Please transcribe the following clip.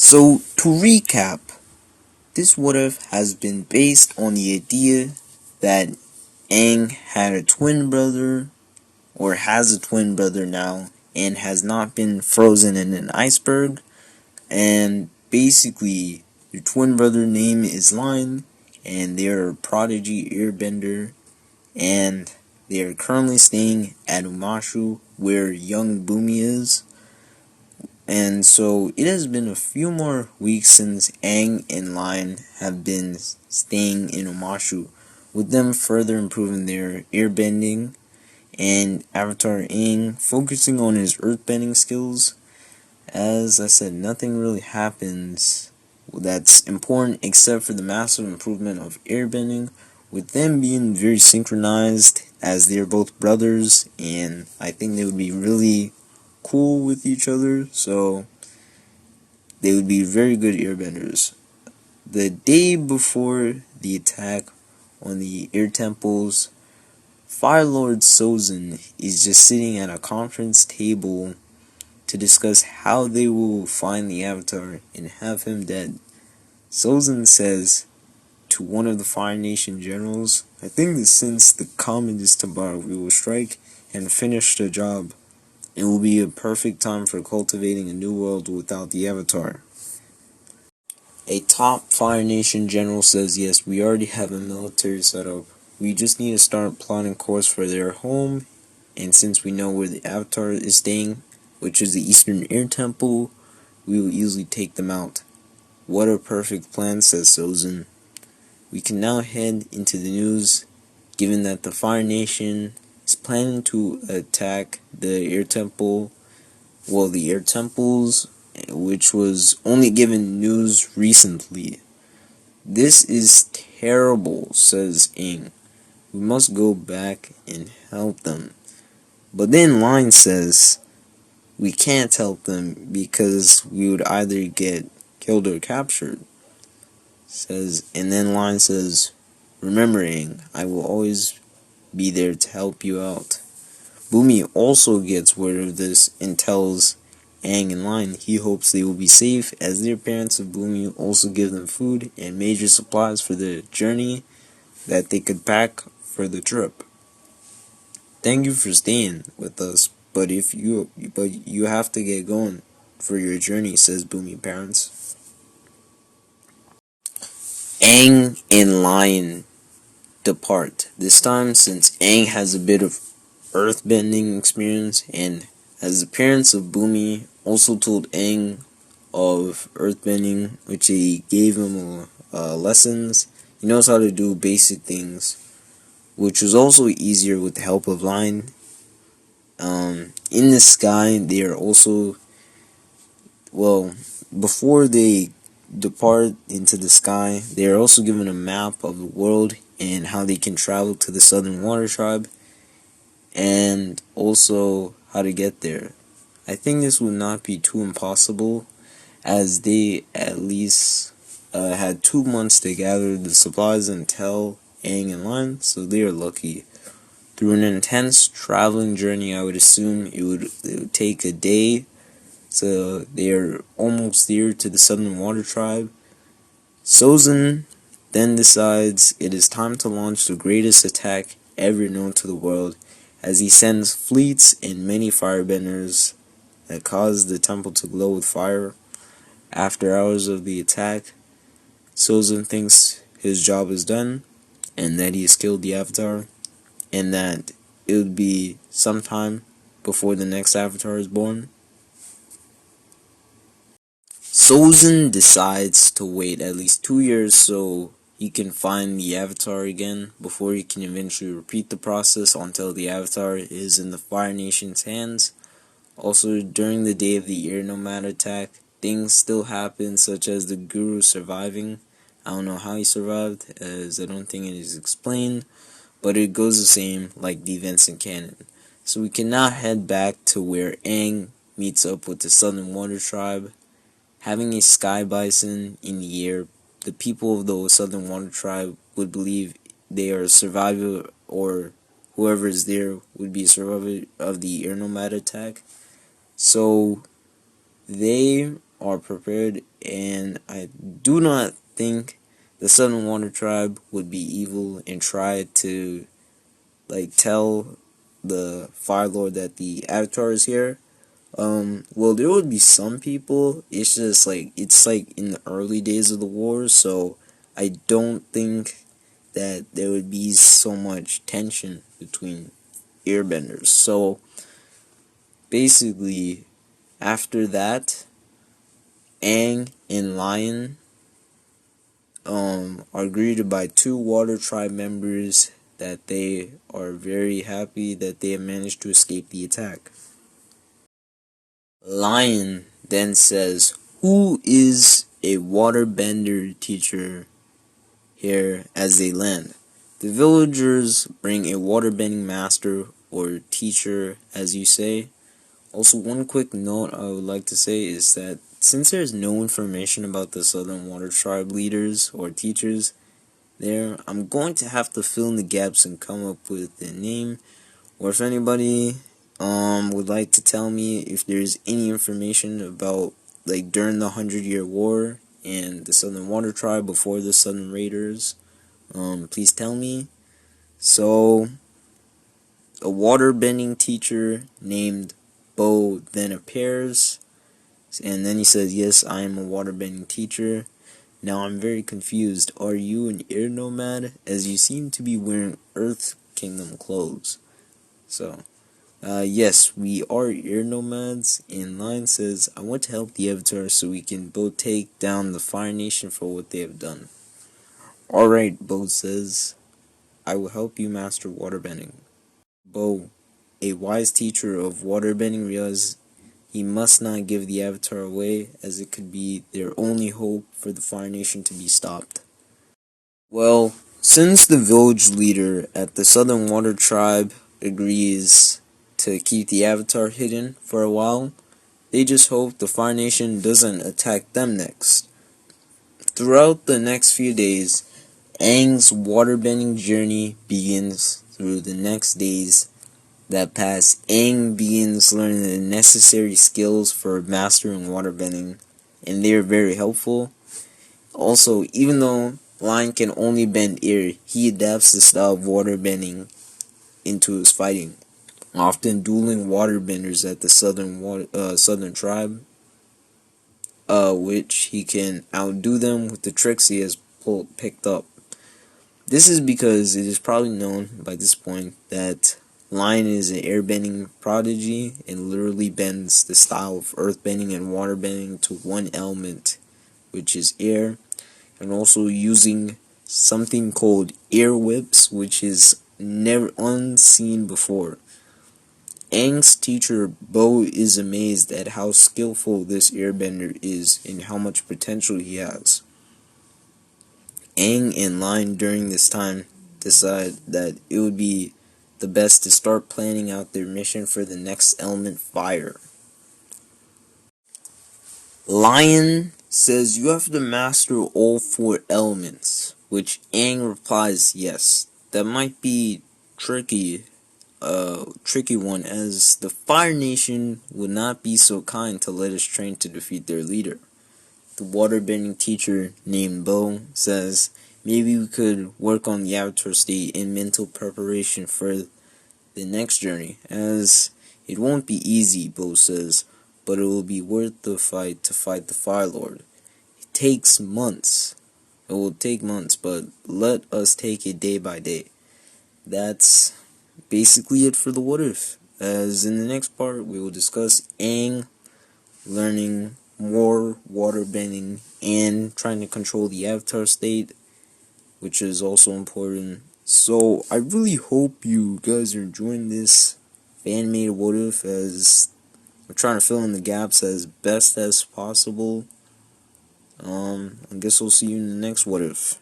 So, to recap, this what if has been based on the idea that Aang had a twin brother, or has a twin brother now, and has not been frozen in an iceberg. And basically, the twin brother name is Lion, and they are a prodigy airbender, and they are currently staying at Umashu, where young Bumi is. And so it has been a few more weeks since Aang and Lion have been staying in Omashu, with them further improving their airbending, and Avatar Aang focusing on his earthbending skills. As I said, nothing really happens that's important except for the massive improvement of airbending, with them being very synchronized as they're both brothers, and I think they would be really cool with each other, so they would be very good airbenders. The day before the attack on the air temples, Fire Lord Sozin is just sitting at a conference table to discuss how they will find the Avatar and have him dead. Sozin says to one of the Fire Nation generals, "I think that since the comet is tomorrow, we will strike and finish the job. It will be a perfect time for cultivating a new world without the Avatar." A top Fire Nation general says, "Yes, we already have a military setup. We just need to start plotting course for their home, and since we know where the Avatar is staying, which is the Eastern Air Temple, we will easily take them out." "What a perfect plan," says Sozin. "We can now head into the news, given that the Fire Nation is planning to attack the Air Temple, the Air Temples, which was only given news recently." "This is terrible," says Aang. "We must go back and help them." But then Lion says, "We can't help them because we would either get killed or captured." And then Lion says, "Remember, Aang, I will always be there to help you out." Bumi also gets word of this and tells Aang and Lion he hopes they will be safe, as their parents of Bumi also give them food and major supplies for the journey that they could pack for the trip. "Thank you for staying with us, but you have to get going for your journey," says Bumi parents. Aang and Lion depart. This time, since Aang has a bit of earthbending experience, and as the parents of Bumi also told Aang of earthbending, which he gave him lessons, he knows how to do basic things, which was also easier with the help of Lion. In the sky, they are also, before they depart into the sky, they are also given a map of the world and how they can travel to the Southern Water Tribe, and also how to get there. I think this would not be too impossible, as they at least had 2 months to gather the supplies and tell Aang and Lion, so they are lucky. Through an intense traveling journey, I would assume it would take a day, so they are almost there to the Southern Water Tribe. Sozin then decides it is time to launch the greatest attack ever known to the world, as he sends fleets and many firebenders that cause the temple to glow with fire. After hours of the attack, Sozin thinks his job is done, and that he has killed the Avatar, and that it would be sometime before the next Avatar is born. Sozin decides to wait at least 2 years so he can find the Avatar again before he can eventually repeat the process until the Avatar is in the Fire Nation's hands. Also, during the day of the Air Nomad attack, things still happen, such as the Guru surviving. I don't know how he survived, as I don't think it is explained, but it goes the same like the events in canon. So we can now head back to where Aang meets up with the Southern Water Tribe. Having a sky bison in the air, the people of the Southern Water Tribe would believe they are a survivor, or whoever is there would be a survivor of the Air Nomad attack. So they are prepared, and I do not think the Southern Water Tribe would be evil and try to tell the Fire Lord that the Avatar is here. Well, there would be some people. It's just it's in the early days of the war, so I don't think that there would be so much tension between airbenders. So basically, after that, Aang and Lion are greeted by two Water Tribe members that they are very happy that they have managed to escape the attack. Lion then says, "Who is a waterbender teacher here?" as they land. The villagers bring a waterbending master or teacher, as you say. Also, one quick note I would like to say is that since there's no information about the Southern Water Tribe leaders or teachers there, I'm going to have to fill in the gaps and come up with a name. Or if anybody would like to tell me if there's any information about during the 100-Year War and the Southern Water Tribe before the Southern Raiders, please tell me. So a waterbending teacher named Bo then appears, and then he says, "Yes, I am a waterbending teacher." Now I'm very confused. Are you an air nomad? As you seem to be wearing Earth Kingdom clothes. So, yes, we are air nomads. And Lion says, "I want to help the Avatar so we can both take down the Fire Nation for what they have done." "Alright," Bo says, "I will help you master waterbending." Bo, a wise teacher of waterbending, realizes he must not give the Avatar away, as it could be their only hope for the Fire Nation to be stopped. Well, since the village leader at the Southern Water Tribe agrees to keep the Avatar hidden for a while, they just hope the Fire Nation doesn't attack them next. Throughout the next few days, Aang's waterbending journey begins. Through the next days that pass, Aang begins learning the necessary skills for mastering waterbending, and they are very helpful. Also, even though Lion can only bend air, he adapts the style of waterbending into his fighting, often dueling waterbenders at the Southern Tribe, which he can outdo them with the tricks he has picked up. This is because it is probably known by this point that Lion is an airbending prodigy and literally bends the style of earthbending and waterbending to one element, which is air, and also using something called air whips, which is never unseen before. Aang's teacher Bo is amazed at how skillful this airbender is and how much potential he has. Aang and Lion during this time decide that it would be the best to start planning out their mission for the next element, fire. Lion says you have to master all four elements, which Aang replies yes. That might be tricky one, as the Fire Nation would not be so kind to let us train to defeat their leader. The waterbending teacher named Bo says maybe we could work on the Avatar state in mental preparation for the next journey, as it won't be easy, Bo says, but it will be worth the fight to fight the Fire Lord. It takes months. It will take months, but let us take it day by day. That's basically it for the what if. As in the next part, we will discuss Aang learning more waterbending and trying to control the Avatar state, which is also important. So I really hope you guys are enjoying this fan-made what if, as I'm trying to fill in the gaps as best as possible. I guess we'll see you in the next what if.